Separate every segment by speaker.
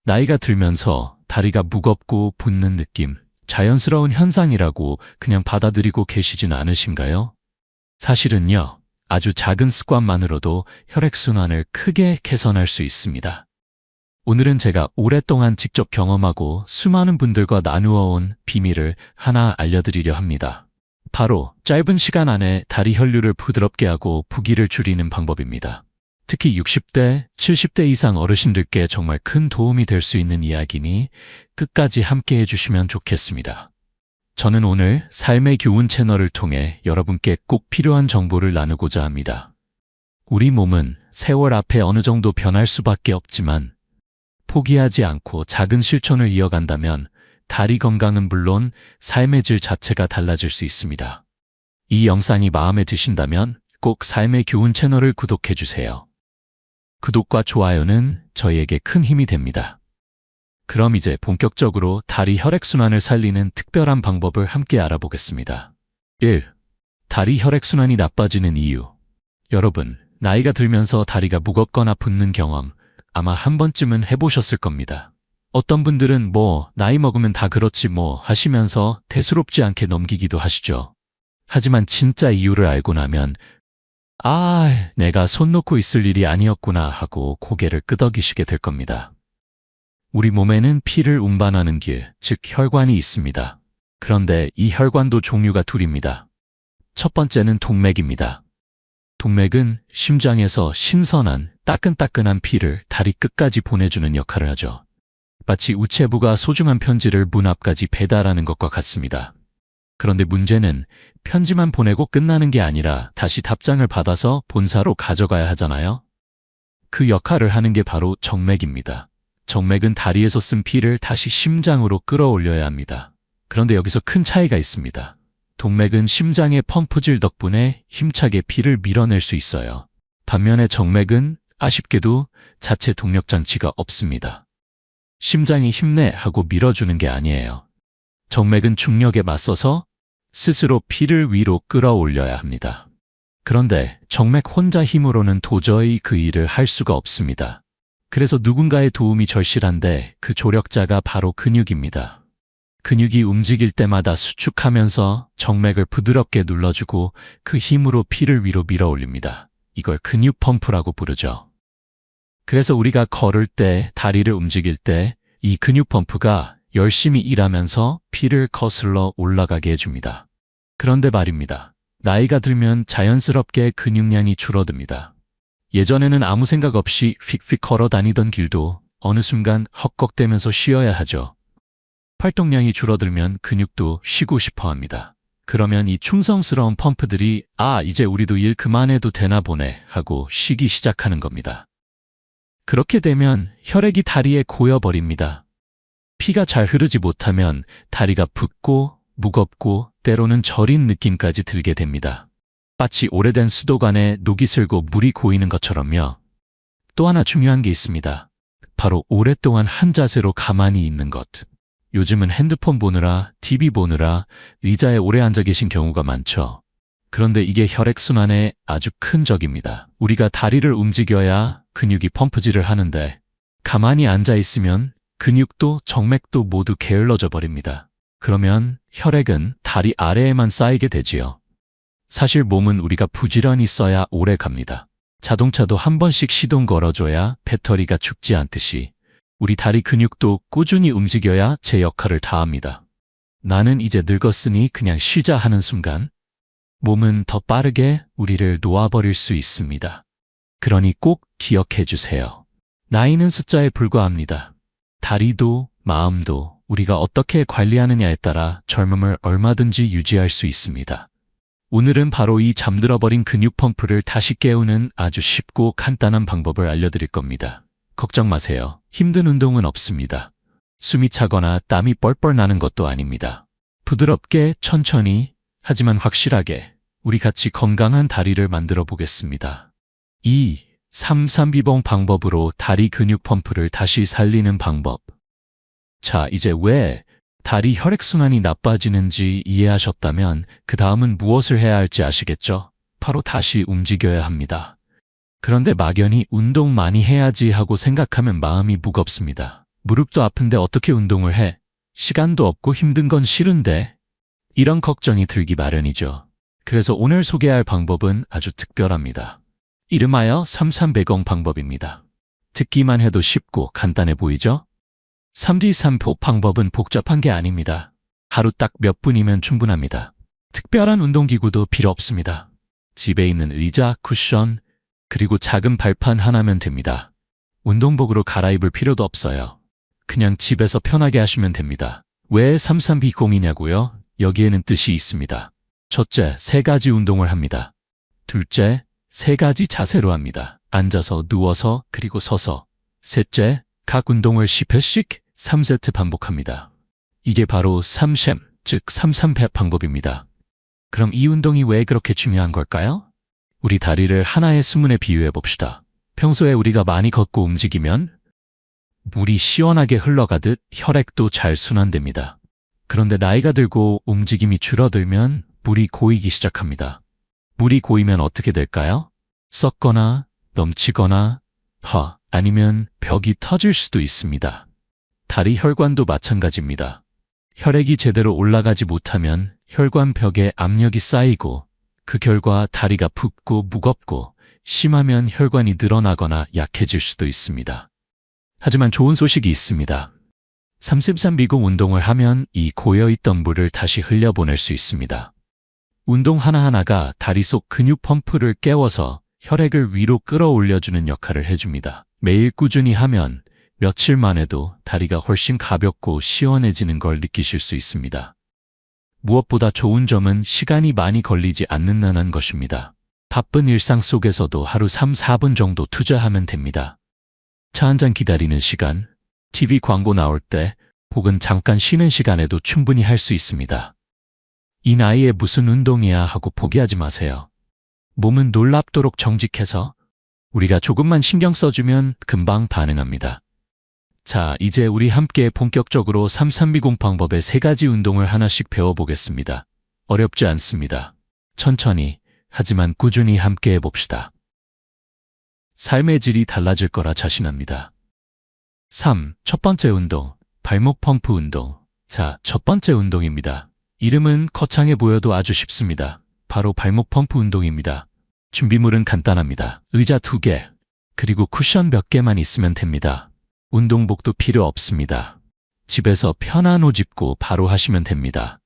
Speaker 1: 나이가 들면서 다리가 무겁고 붓는 느낌, 자연스러운 현상이라고 그냥 받아들이고 계시진 않으신가요? 사실은요, 아주 작은 습관만으로도 혈액순환을 크게 개선할 수 있습니다. 오늘은 제가 오랫동안 직접 경험하고 수많은 분들과 나누어 온 비밀을 하나 알려드리려 합니다. 바로 짧은 시간 안에 다리 혈류를 부드럽게 하고 부기를 줄이는 방법입니다. 특히 60대, 70대 이상 어르신들께 정말 큰 도움이 될 수 있는 이야기니 끝까지 함께 해주시면 좋겠습니다. 저는 오늘 삶의 교훈 채널을 통해 여러분께 꼭 필요한 정보를 나누고자 합니다. 우리 몸은 세월 앞에 어느 정도 변할 수밖에 없지만 포기하지 않고 작은 실천을 이어간다면 다리 건강은 물론 삶의 질 자체가 달라질 수 있습니다. 이 영상이 마음에 드신다면 꼭 삶의 교훈 채널을 구독해주세요. 구독과 좋아요는 저희에게 큰 힘이 됩니다. 그럼 이제 본격적으로 다리 혈액순환을 살리는 특별한 방법을 함께 알아보겠습니다. 1. 다리 혈액순환이 나빠지는 이유. 여러분, 나이가 들면서 다리가 무겁거나 붓는 경험 아마 한 번쯤은 해보셨을 겁니다. 어떤 분들은 나이 먹으면 다 그렇지 하시면서 대수롭지 않게 넘기기도 하시죠. 하지만 진짜 이유를 알고 나면 내가 손 놓고 있을 일이 아니었구나 하고 고개를 끄덕이시게 될 겁니다. 우리 몸에는 피를 운반하는 길, 즉 혈관이 있습니다. 그런데 이 혈관도 종류가 둘입니다. 첫 번째는 동맥입니다. 동맥은 심장에서 신선한 따끈따끈한 피를 다리 끝까지 보내주는 역할을 하죠. 마치 우체부가 소중한 편지를 문 앞까지 배달하는 것과 같습니다. 그런데 문제는 편지만 보내고 끝나는 게 아니라 다시 답장을 받아서 본사로 가져가야 하잖아요. 그 역할을 하는 게 바로 정맥입니다. 정맥은 다리에서 쓴 피를 다시 심장으로 끌어올려야 합니다. 그런데 여기서 큰 차이가 있습니다. 동맥은 심장의 펌프질 덕분에 힘차게 피를 밀어낼 수 있어요. 반면에 정맥은 아쉽게도 자체 동력 장치가 없습니다. 심장이 힘내 하고 밀어주는 게 아니에요. 정맥은 중력에 맞서서 스스로 피를 위로 끌어올려야 합니다. 그런데 정맥 혼자 힘으로는 도저히 그 일을 할 수가 없습니다. 그래서 누군가의 도움이 절실한데 그 조력자가 바로 근육입니다. 근육이 움직일 때마다 수축하면서 정맥을 부드럽게 눌러주고 그 힘으로 피를 위로 밀어 올립니다. 이걸 근육 펌프라고 부르죠. 그래서 우리가 걸을 때, 다리를 움직일 때 이 근육 펌프가 열심히 일하면서 피를 거슬러 올라가게 해줍니다. 그런데 말입니다. 나이가 들면 자연스럽게 근육량이 줄어듭니다. 예전에는 아무 생각 없이 휙휙 걸어 다니던 길도 어느 순간 헉헉대면서 쉬어야 하죠. 활동량이 줄어들면 근육도 쉬고 싶어 합니다. 그러면 이 충성스러운 펌프들이 이제 우리도 일 그만해도 되나 보네 하고 쉬기 시작하는 겁니다. 그렇게 되면 혈액이 다리에 고여버립니다. 피가 잘 흐르지 못하면 다리가 붓고 무겁고 때로는 저린 느낌까지 들게 됩니다. 마치 오래된 수도관에 녹이 슬고 물이 고이는 것처럼요. 또 하나 중요한 게 있습니다. 바로 오랫동안 한 자세로 가만히 있는 것. 요즘은 핸드폰 보느라, TV 보느라 의자에 오래 앉아 계신 경우가 많죠. 그런데 이게 혈액순환에 아주 큰 적입니다. 우리가 다리를 움직여야 근육이 펌프질을 하는데 가만히 앉아 있으면 근육도 정맥도 모두 게을러져 버립니다. 그러면 혈액은 다리 아래에만 쌓이게 되지요. 사실 몸은 우리가 부지런히 써야 오래 갑니다. 자동차도 한 번씩 시동 걸어줘야 배터리가 죽지 않듯이 우리 다리 근육도 꾸준히 움직여야 제 역할을 다합니다. 나는 이제 늙었으니 그냥 쉬자 하는 순간 몸은 더 빠르게 우리를 놓아버릴 수 있습니다. 그러니 꼭 기억해 주세요. 나이는 숫자에 불과합니다. 다리도 마음도 우리가 어떻게 관리하느냐에 따라 젊음을 얼마든지 유지할 수 있습니다. 오늘은 바로 이 잠들어버린 근육 펌프를 다시 깨우는 아주 쉽고 간단한 방법을 알려드릴 겁니다. 걱정 마세요. 힘든 운동은 없습니다. 숨이 차거나 땀이 뻘뻘 나는 것도 아닙니다. 부드럽게 천천히 하지만 확실하게 우리 같이 건강한 다리를 만들어 보겠습니다. 2. 3-3비봉 방법으로 다리 근육 펌프를 다시 살리는 방법. 자, 이제 왜 다리 혈액순환이 나빠지는지 이해하셨다면 그 다음은 무엇을 해야 할지 아시겠죠? 바로 다시 움직여야 합니다. 그런데 막연히 운동 많이 해야지 하고 생각하면 마음이 무겁습니다. 무릎도 아픈데 어떻게 운동을 해? 시간도 없고 힘든 건 싫은데. 이런 걱정이 들기 마련이죠. 그래서 오늘 소개할 방법은 아주 특별합니다. 이름하여 33배공 방법입니다. 듣기만 해도 쉽고 간단해 보이죠? 3D3보 방법은 복잡한 게 아닙니다. 하루 딱 몇 분이면 충분합니다. 특별한 운동기구도 필요 없습니다. 집에 있는 의자, 쿠션, 그리고 작은 발판 하나면 됩니다. 운동복으로 갈아입을 필요도 없어요. 그냥 집에서 편하게 하시면 됩니다. 왜 33비공이냐고요? 여기에는 뜻이 있습니다. 첫째, 3가지 운동을 합니다. 둘째, 3가지 자세로 합니다. 앉아서, 누워서, 그리고 서서. 셋째, 각 운동을 10회씩 3세트 반복합니다. 이게 바로 3샘, 즉 33배 방법입니다. 그럼 이 운동이 왜 그렇게 중요한 걸까요? 우리 다리를 하나의 수문에 비유해 봅시다. 평소에 우리가 많이 걷고 움직이면 물이 시원하게 흘러가듯 혈액도 잘 순환됩니다. 그런데 나이가 들고 움직임이 줄어들면 물이 고이기 시작합니다. 물이 고이면 어떻게 될까요? 썩거나 넘치거나 아니면 벽이 터질 수도 있습니다. 다리 혈관도 마찬가지입니다. 혈액이 제대로 올라가지 못하면 혈관벽에 압력이 쌓이고 그 결과 다리가 붓고 무겁고 심하면 혈관이 늘어나거나 약해질 수도 있습니다. 하지만 좋은 소식이 있습니다. 33비공 운동을 하면 이 고여있던 물을 다시 흘려보낼 수 있습니다. 운동 하나하나가 다리 속 근육 펌프를 깨워서 혈액을 위로 끌어올려주는 역할을 해줍니다. 매일 꾸준히 하면 며칠 만에도 다리가 훨씬 가볍고 시원해지는 걸 느끼실 수 있습니다. 무엇보다 좋은 점은 시간이 많이 걸리지 않는다는 것입니다. 바쁜 일상 속에서도 하루 3-4분 정도 투자하면 됩니다. 차 한잔 기다리는 시간, TV 광고 나올 때 혹은 잠깐 쉬는 시간에도 충분히 할 수 있습니다. 이 나이에 무슨 운동이야 하고 포기하지 마세요. 몸은 놀랍도록 정직해서 우리가 조금만 신경 써주면 금방 반응합니다. 자, 이제 우리 함께 본격적으로 33비공 방법의 3가지 운동을 하나씩 배워보겠습니다. 어렵지 않습니다. 천천히, 하지만 꾸준히 함께 해봅시다. 삶의 질이 달라질 거라 자신합니다. 3. 첫 번째 운동, 발목 펌프 운동. 자, 첫 번째 운동입니다. 이름은 거창해 보여도 아주 쉽습니다. 바로 발목 펌프 운동입니다. 준비물은 간단합니다. 의자 2개, 그리고 쿠션 몇 개만 있으면 됩니다. 운동복도 필요 없습니다. 집에서 편한 옷 입고 바로 하시면 됩니다.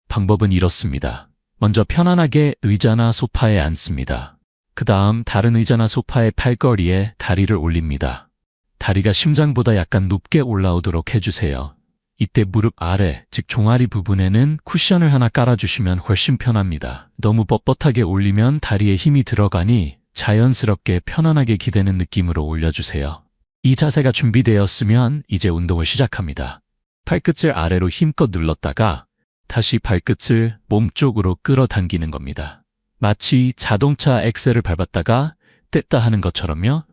Speaker 1: 방법은 이렇습니다. 먼저 편안하게 의자나 소파에 앉습니다. 그 다음 다른 의자나 소파의 팔걸이에 다리를 올립니다. 다리가 심장보다 약간 높게 올라오도록 해주세요. 이때 무릎 아래, 즉 종아리 부분에는 쿠션을 하나 깔아주시면 훨씬 편합니다. 너무 뻣뻣하게 올리면 다리에 힘이 들어가니 자연스럽게 편안하게 기대는 느낌으로 올려주세요. 이 자세가 준비되었으면 이제 운동을 시작합니다. 팔끝을 아래로 힘껏 눌렀다가 다시 발끝을 몸쪽으로 끌어당기는 겁니다. 마치 자동차 엑셀을 밟았다가 뗐다 하는 것처럼요.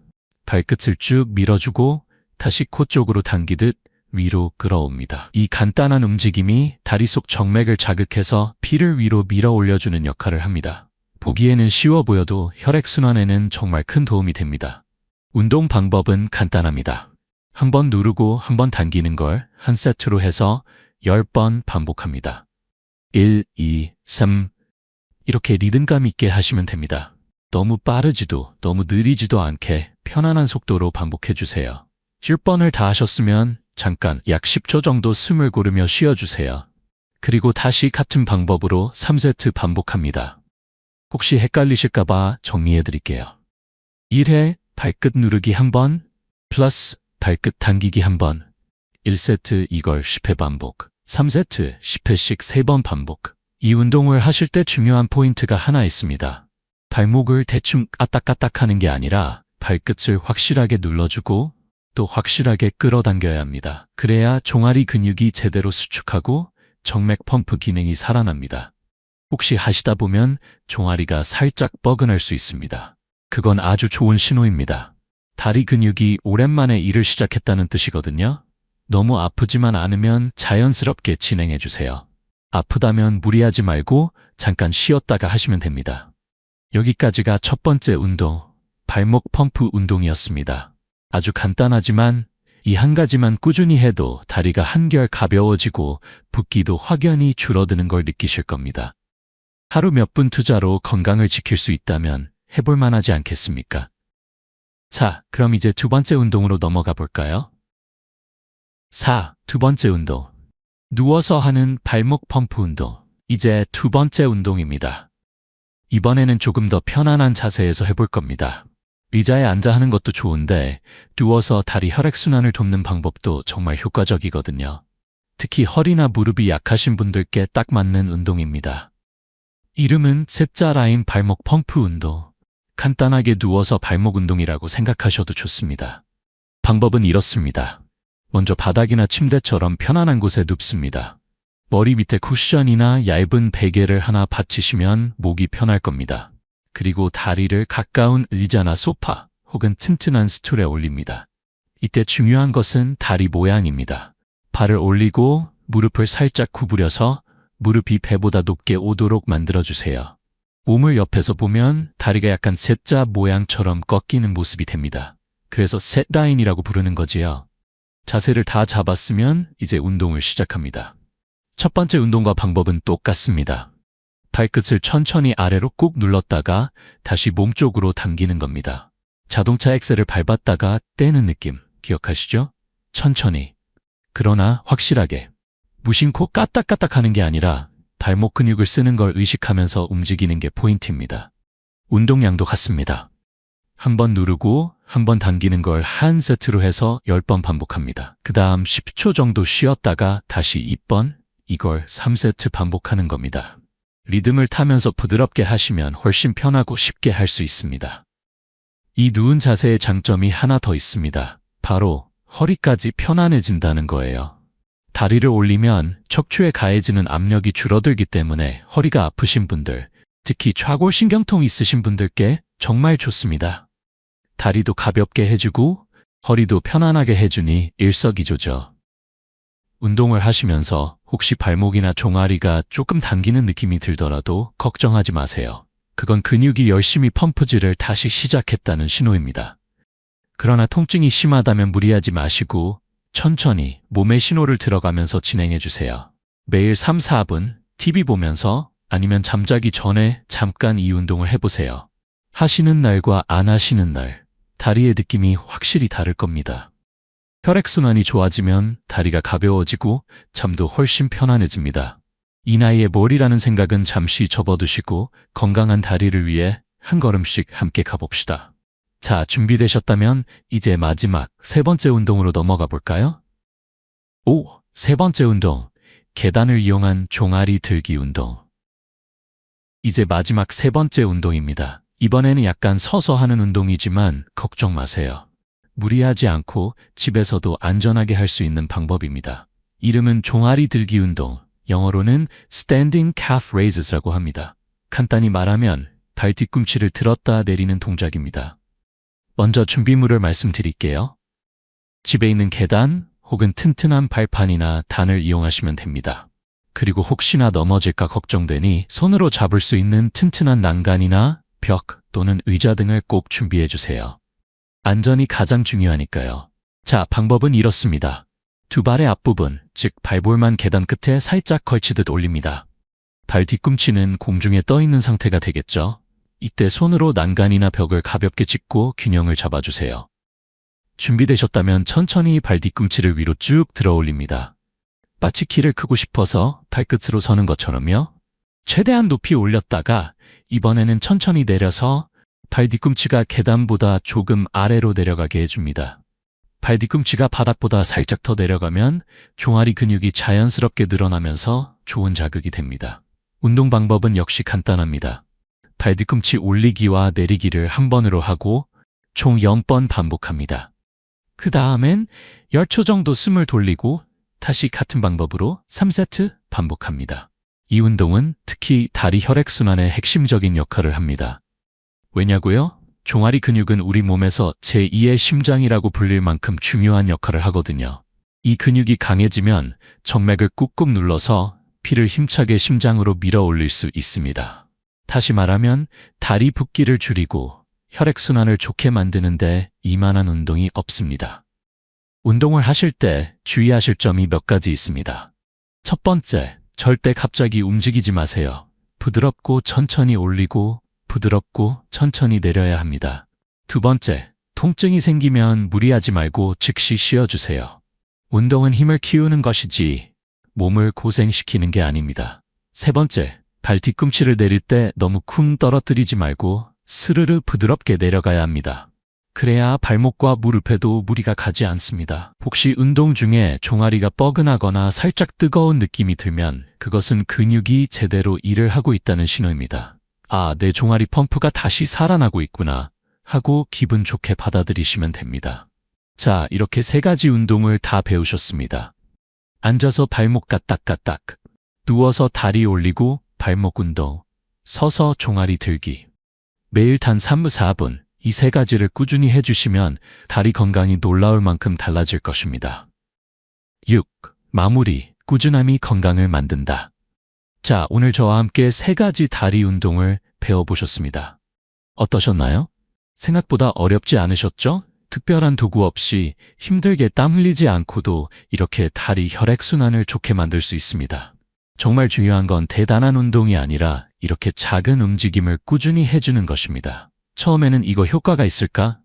Speaker 1: 발끝을 쭉 밀어주고 다시 코 쪽으로 당기듯 위로 끌어옵니다. 이 간단한 움직임이 다리 속 정맥을 자극해서 피를 위로 밀어 올려주는 역할을 합니다. 보기에는 쉬워 보여도 혈액순환에는 정말 큰 도움이 됩니다. 운동 방법은 간단합니다. 한 번 누르고 한 번 당기는 걸 한 세트로 해서 10번 반복합니다. 1, 2, 3 이렇게 리듬감 있게 하시면 됩니다. 너무 빠르지도 너무 느리지도 않게 편안한 속도로 반복해주세요. 10번을 다 하셨으면 잠깐 약 10초 정도 숨을 고르며 쉬어주세요. 그리고 다시 같은 방법으로 3세트 반복합니다. 혹시 헷갈리실까봐 정리해드릴게요. 1회 발끝 누르기 1번 플러스 발끝 당기기 1번 1세트 이걸 10회 반복 3세트 10회씩 3번 반복. 이 운동을 하실 때 중요한 포인트가 하나 있습니다. 발목을 대충 까딱까딱 하는 게 아니라 발끝을 확실하게 눌러주고 또 확실하게 끌어당겨야 합니다. 그래야 종아리 근육이 제대로 수축하고 정맥 펌프 기능이 살아납니다. 혹시 하시다 보면 종아리가 살짝 뻐근할 수 있습니다. 그건 아주 좋은 신호입니다. 다리 근육이 오랜만에 일을 시작했다는 뜻이거든요. 너무 아프지만 않으면 자연스럽게 진행해 주세요. 아프다면 무리하지 말고 잠깐 쉬었다가 하시면 됩니다. 여기까지가 첫 번째 운동, 발목 펌프 운동이었습니다. 아주 간단하지만 이 한 가지만 꾸준히 해도 다리가 한결 가벼워지고 붓기도 확연히 줄어드는 걸 느끼실 겁니다. 하루 몇 분 투자로 건강을 지킬 수 있다면 해볼 만하지 않겠습니까? 자, 그럼 이제 두 번째 운동으로 넘어가 볼까요? 4. 두 번째 운동. 누워서 하는 발목 펌프 운동. 이제 두 번째 운동입니다. 이번에는 조금 더 편안한 자세에서 해볼 겁니다. 의자에 앉아 하는 것도 좋은데 누워서 다리 혈액순환을 돕는 방법도 정말 효과적이거든요. 특히 허리나 무릎이 약하신 분들께 딱 맞는 운동입니다. 이름은 Z자 라인 발목 펌프 운동. 간단하게 누워서 발목 운동이라고 생각하셔도 좋습니다. 방법은 이렇습니다. 먼저 바닥이나 침대처럼 편안한 곳에 눕습니다. 머리 밑에 쿠션이나 얇은 베개를 하나 받치시면 목이 편할 겁니다. 그리고 다리를 가까운 의자나 소파 혹은 튼튼한 스툴에 올립니다. 이때 중요한 것은 다리 모양입니다. 발을 올리고 무릎을 살짝 구부려서 무릎이 배보다 높게 오도록 만들어주세요. 몸을 옆에서 보면 다리가 약간 Z자 모양처럼 꺾이는 모습이 됩니다. 그래서 셋라인이라고 부르는 거지요. 자세를 다 잡았으면 이제 운동을 시작합니다. 첫 번째 운동과 방법은 똑같습니다. 발끝을 천천히 아래로 꾹 눌렀다가 다시 몸쪽으로 당기는 겁니다. 자동차 엑셀을 밟았다가 떼는 느낌 기억하시죠? 천천히. 그러나 확실하게. 무심코 까딱까딱 하는 게 아니라 발목 근육을 쓰는 걸 의식하면서 움직이는 게 포인트입니다. 운동량도 같습니다. 한 번 누르고 한 번 당기는 걸 한 세트로 해서 10번 반복합니다. 그 다음 10초 정도 쉬었다가 다시 2번, 이걸 3세트 반복하는 겁니다. 리듬을 타면서 부드럽게 하시면 훨씬 편하고 쉽게 할 수 있습니다. 이 누운 자세의 장점이 하나 더 있습니다. 바로 허리까지 편안해진다는 거예요. 다리를 올리면 척추에 가해지는 압력이 줄어들기 때문에 허리가 아프신 분들, 특히 좌골신경통 있으신 분들께 정말 좋습니다. 다리도 가볍게 해주고 허리도 편안하게 해주니 일석이조죠. 운동을 하시면서 혹시 발목이나 종아리가 조금 당기는 느낌이 들더라도 걱정하지 마세요. 그건 근육이 열심히 펌프질을 다시 시작했다는 신호입니다. 그러나 통증이 심하다면 무리하지 마시고 천천히 몸의 신호를 들어가면서 진행해 주세요. 매일 3, 4분 TV 보면서 아니면 잠자기 전에 잠깐 이 운동을 해보세요. 하시는 날과 안 하시는 날, 다리의 느낌이 확실히 다를 겁니다. 혈액순환이 좋아지면 다리가 가벼워지고 잠도 훨씬 편안해집니다. 이 나이에 뭘이라는 생각은 잠시 접어두시고 건강한 다리를 위해 한 걸음씩 함께 가봅시다. 자, 준비되셨다면 이제 마지막 세 번째 운동으로 넘어가 볼까요? 5. 세 번째 운동, 계단을 이용한 종아리 들기 운동. 이제 마지막 세 번째 운동입니다. 이번에는 약간 서서 하는 운동이지만 걱정 마세요. 무리하지 않고 집에서도 안전하게 할 수 있는 방법입니다. 이름은 종아리 들기 운동, 영어로는 Standing Calf Raises라고 합니다. 간단히 말하면 발 뒤꿈치를 들었다 내리는 동작입니다. 먼저 준비물을 말씀드릴게요. 집에 있는 계단 혹은 튼튼한 발판이나 단을 이용하시면 됩니다. 그리고 혹시나 넘어질까 걱정되니 손으로 잡을 수 있는 튼튼한 난간이나 벽 또는 의자 등을 꼭 준비해 주세요. 안전이 가장 중요하니까요. 자, 방법은 이렇습니다. 두 발의 앞부분, 즉 발볼만 계단 끝에 살짝 걸치듯 올립니다. 발 뒤꿈치는 공중에 떠 있는 상태가 되겠죠. 이때 손으로 난간이나 벽을 가볍게 짚고 균형을 잡아주세요. 준비되셨다면 천천히 발 뒤꿈치를 위로 쭉 들어 올립니다. 마치 키를 크고 싶어서 발끝으로 서는 것처럼요. 최대한 높이 올렸다가 이번에는 천천히 내려서 발 뒤꿈치가 계단보다 조금 아래로 내려가게 해줍니다. 발 뒤꿈치가 바닥보다 살짝 더 내려가면 종아리 근육이 자연스럽게 늘어나면서 좋은 자극이 됩니다. 운동 방법은 역시 간단합니다. 발 뒤꿈치 올리기와 내리기를 한 번으로 하고 총 0번 반복합니다. 그 다음엔 10초 정도 숨을 돌리고 다시 같은 방법으로 3세트 반복합니다. 이 운동은 특히 다리 혈액순환에 핵심적인 역할을 합니다. 왜냐고요? 종아리 근육은 우리 몸에서 제2의 심장이라고 불릴 만큼 중요한 역할을 하거든요. 이 근육이 강해지면 정맥을 꾹꾹 눌러서 피를 힘차게 심장으로 밀어 올릴 수 있습니다. 다시 말하면 다리 붓기를 줄이고 혈액순환을 좋게 만드는데 이만한 운동이 없습니다. 운동을 하실 때 주의하실 점이 몇 가지 있습니다. 첫 번째, 절대 갑자기 움직이지 마세요. 부드럽고 천천히 올리고 부드럽고 천천히 내려야 합니다. 두 번째, 통증이 생기면 무리하지 말고 즉시 쉬어주세요. 운동은 힘을 키우는 것이지 몸을 고생시키는 게 아닙니다. 세 번째, 발 뒤꿈치를 내릴 때 너무 쿵 떨어뜨리지 말고 스르르 부드럽게 내려가야 합니다. 그래야 발목과 무릎에도 무리가 가지 않습니다. 혹시 운동 중에 종아리가 뻐근하거나 살짝 뜨거운 느낌이 들면 그것은 근육이 제대로 일을 하고 있다는 신호입니다. 아, 내 종아리 펌프가 다시 살아나고 있구나 하고 기분 좋게 받아들이시면 됩니다. 자, 이렇게 3가지 운동을 다 배우셨습니다. 앉아서 발목 까딱까딱, 누워서 다리 올리고 발목 운동, 서서 종아리 들기. 매일 단 3, 4분 이 3가지를 꾸준히 해주시면 다리 건강이 놀라울 만큼 달라질 것입니다. 6. 마무리, 꾸준함이 건강을 만든다. 자, 오늘 저와 함께 3가지 다리 운동을 배워보셨습니다. 어떠셨나요? 생각보다 어렵지 않으셨죠? 특별한 도구 없이 힘들게 땀 흘리지 않고도 이렇게 다리 혈액순환을 좋게 만들 수 있습니다. 정말 중요한 건 대단한 운동이 아니라 이렇게 작은 움직임을 꾸준히 해주는 것입니다. 처음에는 이거 효과가 있을까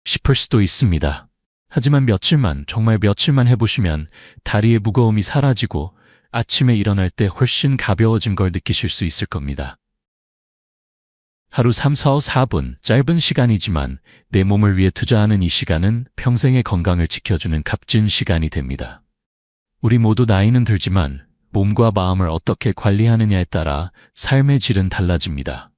Speaker 1: 싶을 수도 있습니다. 하지만 정말 며칠만 해보시면 다리의 무거움이 사라지고 아침에 일어날 때 훨씬 가벼워진 걸 느끼실 수 있을 겁니다. 하루 3, 4, 4분, 짧은 시간이지만 내 몸을 위해 투자하는 이 시간은 평생의 건강을 지켜주는 값진 시간이 됩니다. 우리 모두 나이는 들지만 몸과 마음을 어떻게 관리하느냐에 따라 삶의 질은 달라집니다.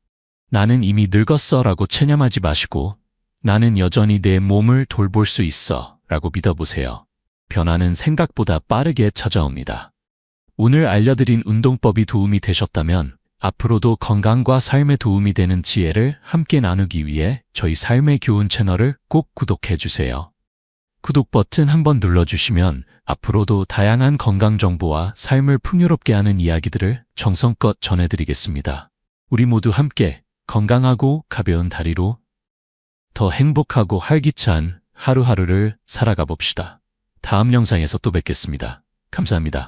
Speaker 1: 나는 이미 늙었어 라고 체념하지 마시고 나는 여전히 내 몸을 돌볼 수 있어 라고 믿어보세요. 변화는 생각보다 빠르게 찾아옵니다. 오늘 알려드린 운동법이 도움이 되셨다면 앞으로도 건강과 삶에 도움이 되는 지혜를 함께 나누기 위해 저희 삶의 교훈 채널을 꼭 구독해주세요. 구독 버튼 한번 눌러주시면 앞으로도 다양한 건강 정보와 삶을 풍요롭게 하는 이야기들을 정성껏 전해드리겠습니다. 우리 모두 함께 건강하고 가벼운 다리로 더 행복하고 활기찬 하루하루를 살아가 봅시다. 다음 영상에서 또 뵙겠습니다. 감사합니다.